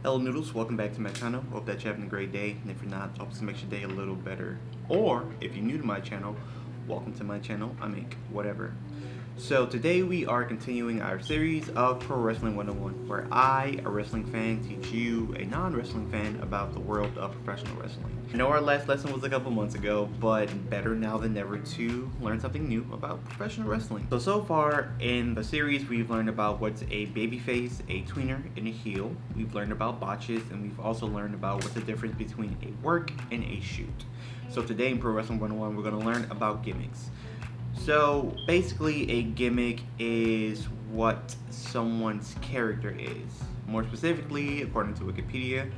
Hello noodles, welcome back to my channel. Hope that you're having a great day, and if you're not, hope this makes your day a little better. Or if you're new to my channel, welcome to my channel. I make whatever. So today we are continuing our series of Pro Wrestling 101, where I, a wrestling fan, teach you, a non-wrestling fan, about the world of professional wrestling. I know our last lesson was a couple months ago, but better now than ever to learn something new about professional wrestling. So far in the series, we've learned about what's a babyface, a tweener, and a heel. We've learned about botches, and we've also learned about what's the difference between a work and a shoot. So today in Pro Wrestling 101, we're going to learn about gimmicks. So basically, a gimmick is what someone's character is. More specifically, according to Wikipedia,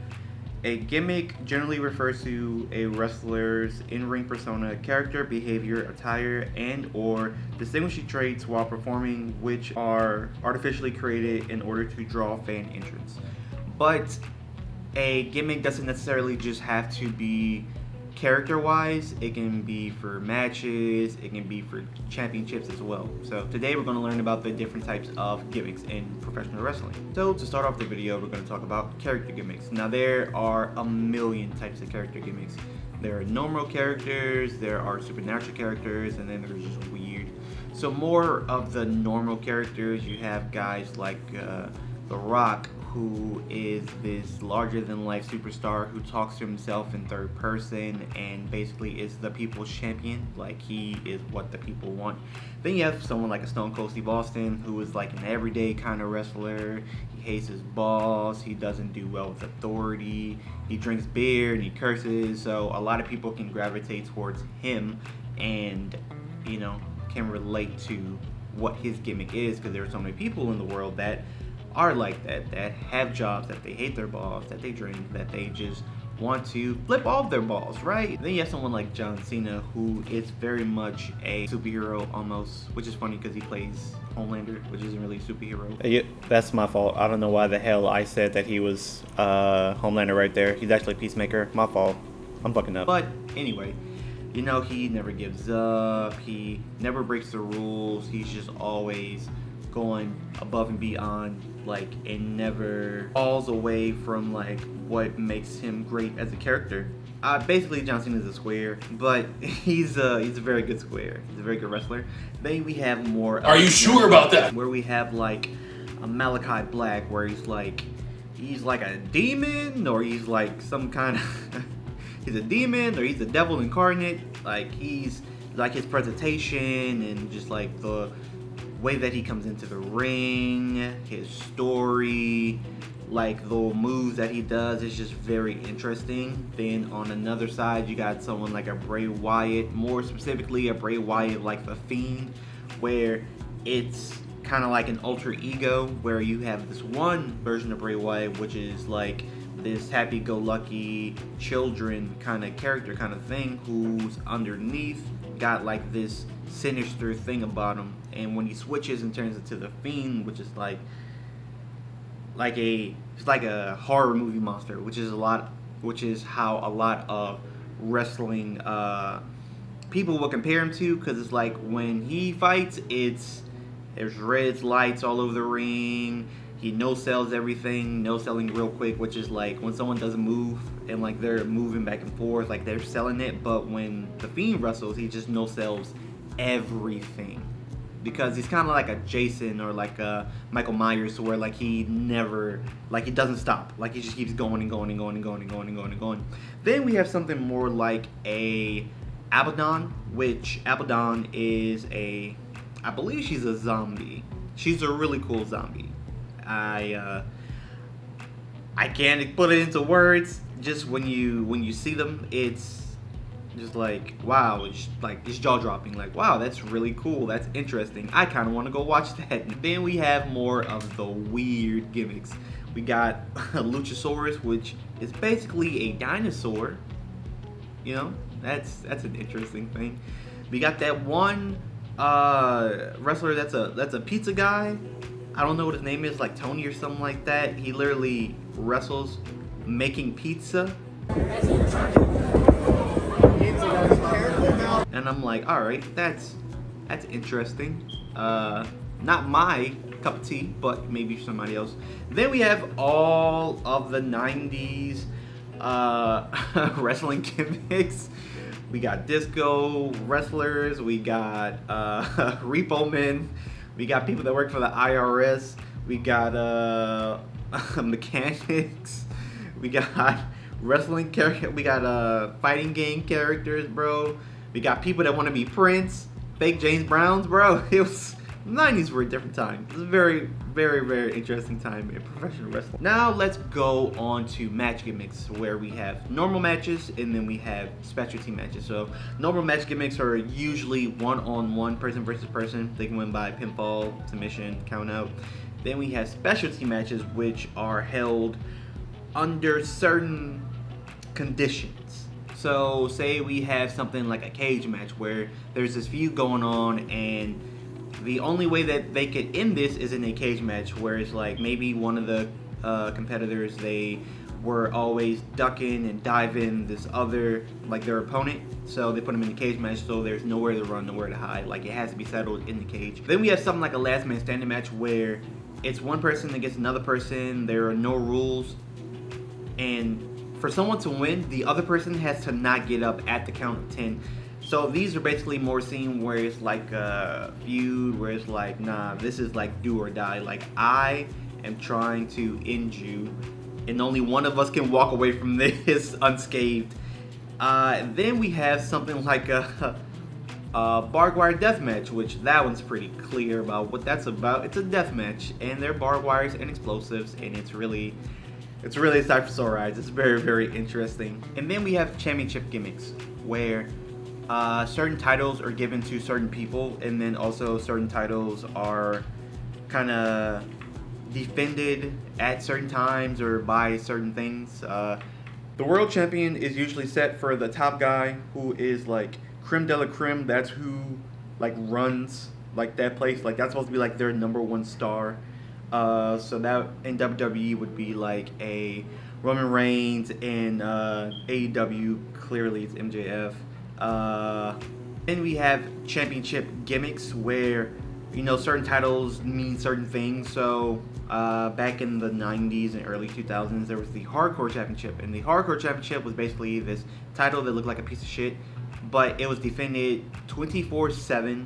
a gimmick generally refers to a wrestler's in-ring persona, character, behavior, attire, and or distinguishing traits while performing, which are artificially created in order to draw fan interest. But a gimmick doesn't necessarily just have to be character-wise. It can be for matches, it can be for championships as well. So today we're going to learn about the different types of gimmicks in professional wrestling. So to start off the video, we're going to talk about character gimmicks. Now there are a million types of character gimmicks. There are normal characters, there are supernatural characters, and then there's just weird. So more of the normal characters, you have guys like The Rock, who is this larger-than-life superstar who talks to himself in third person and basically is the people's champion. Like, he is what the people want. Then you have someone like a Stone Cold Steve Austin, who is like an everyday kind of wrestler. He hates his boss, he doesn't do well with authority, he drinks beer and he curses, so a lot of people can gravitate towards him and, you know, can relate to what his gimmick is, because there are so many people in the world that are like that have jobs, that they hate their boss, that they drink, that they just want to flip off their balls, right? Then you have someone like John Cena, who is very much a superhero almost, which is funny because he plays Homelander, which isn't really a superhero. Yeah, that's my fault. I don't know why the hell I said that he was Homelander right there. He's actually Peacemaker. My fault. I'm fucking up. But anyway, you know, he never gives up. He never breaks the rules. He's just always going above and beyond, like, and never falls away from like what makes him great as a character. Basically, John Cena is a square, but he's a very good square. He's a very good wrestler. Then we have more. Are you sure about that? Where we have like a Malachi Black, where he's like a demon, or he's like some kind of he's a demon, or he's the devil incarnate. Like, he's like his presentation and just like the way that he comes into the ring, his story, like the moves that he does is just very interesting. Then on another side, you got someone like a Bray Wyatt, more specifically a Bray Wyatt like the Fiend, where it's kind of like an alter ego, where you have this one version of Bray Wyatt, which is like this happy-go-lucky children kind of character kind of thing, who's underneath got like this sinister thing about him. And when he switches and turns into the Fiend, which is like a horror movie monster, which is how a lot of wrestling people will compare him to, because it's like when he fights, there's red lights all over the ring. He no-sells everything, no-selling real quick, which is like when someone doesn't move and like they're moving back and forth, like they're selling it. But when the Fiend wrestles, he just no-sells everything, because he's kind of like a Jason or like a Michael Myers, where like he never, like he doesn't stop, like he just keeps going and going and going and going and going and going and going. Then we have something more like a Abaddon, which Abaddon is I believe she's a zombie. She's a really cool zombie. I can't put it into words. Just when you see them, it's just like, wow, it's like it's jaw-dropping. Like, wow, that's really cool. That's interesting. I kind of want to go watch that. Then we have more of the weird gimmicks. We got a Luchasaurus, which is basically a dinosaur. You know, that's an interesting thing. We got that one wrestler that's a pizza guy. I don't know what his name is, like Tony or something like that. He literally wrestles making pizza. And I'm like, all right, that's interesting. Not my cup of tea, but maybe for somebody else. Then we have all of the 90s wrestling gimmicks. We got disco wrestlers, we got repo men, we got people that work for the IRS, we got mechanics, we got wrestling characters, we got fighting game characters, bro. We got people that want to be Prince, fake James Browns, bro. It was 90s were a different time. It was a very, very, very interesting time in professional wrestling. Now let's go on to match gimmicks, where we have normal matches and then we have specialty matches. So normal match gimmicks are usually one-on-one, person versus person. They can win by pinfall, submission, count out. Then we have specialty matches, which are held under certain conditions. So say we have something like a cage match where there's this feud going on, and the only way that they could end this is in a cage match, where it's like maybe one of the competitors, they were always ducking and diving this other, like their opponent, so they put them in the cage match, so there's nowhere to run, nowhere to hide, like it has to be settled in the cage. Then we have something like a last man standing match, where it's one person against another person, there are no rules, and for someone to win, the other person has to not get up at the count of 10. So these are basically more seen where it's like a feud, where it's like, nah, this is like do or die. Like, I am trying to end you, and only one of us can walk away from this unscathed. Then we have something like a barbed wire death match, which that one's pretty clear about what that's about. It's a death match, and they're barbed wires and explosives, and it's really a sight for sore eyes. It's very, very interesting. And then we have championship gimmicks, where certain titles are given to certain people, and then also certain titles are kind of defended at certain times or by certain things. The world champion is usually set for the top guy, who is like creme de la creme. That's who like runs like that place. Like that's supposed to be like their number one star. So that in WWE would be like a Roman Reigns, and AEW clearly it's MJF. Then we have championship gimmicks, where certain titles mean certain things. So back in the 90s and early 2000s, there was the Hardcore Championship, and the Hardcore Championship was basically this title that looked like a piece of shit, but it was defended 24/7.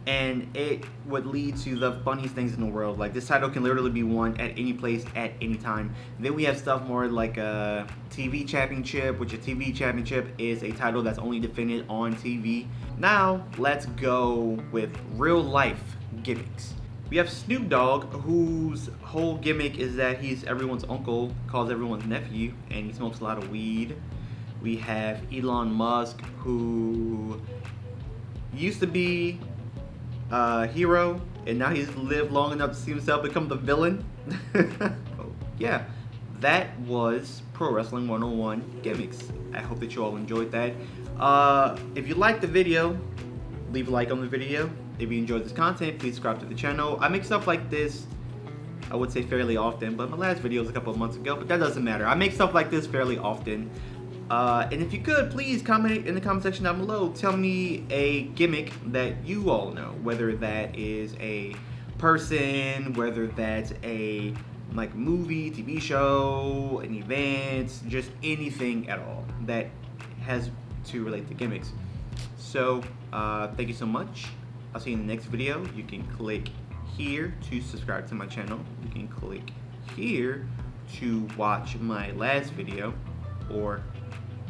And it would lead to the funniest things in the world. Like, this title can literally be won at any place, at any time. Then we have stuff more like a TV championship, which a TV championship is a title that's only defended on TV. Now, let's go with real life gimmicks. We have Snoop Dogg, whose whole gimmick is that he's everyone's uncle, calls everyone's nephew, and he smokes a lot of weed. We have Elon Musk, who used to be hero, and now he's lived long enough to see himself become the villain. Yeah, that was Pro Wrestling 101 Gimmicks. I hope that you all enjoyed that. If you liked the video, leave a like on the video. If you enjoyed this content, please subscribe to the channel. I make stuff like this, I would say fairly often, but my last video was a couple of months ago, but that doesn't matter. I make stuff like this fairly often. And if you could, please comment in the comment section down below. Tell me a gimmick that you all know, whether that is a person, whether that's a like movie, TV show, an event, just anything at all that has to relate to gimmicks. So thank you so much. I'll see you in the next video. You can click here to subscribe to my channel. You can click here to watch my last video, or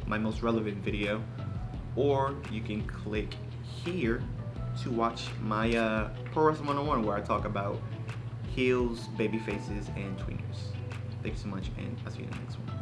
my most relevant video, or you can click here to watch my Pro Wrestling 101, where I talk about heels, baby faces, and tweeners. Thank you so much, and I'll see you in the next one.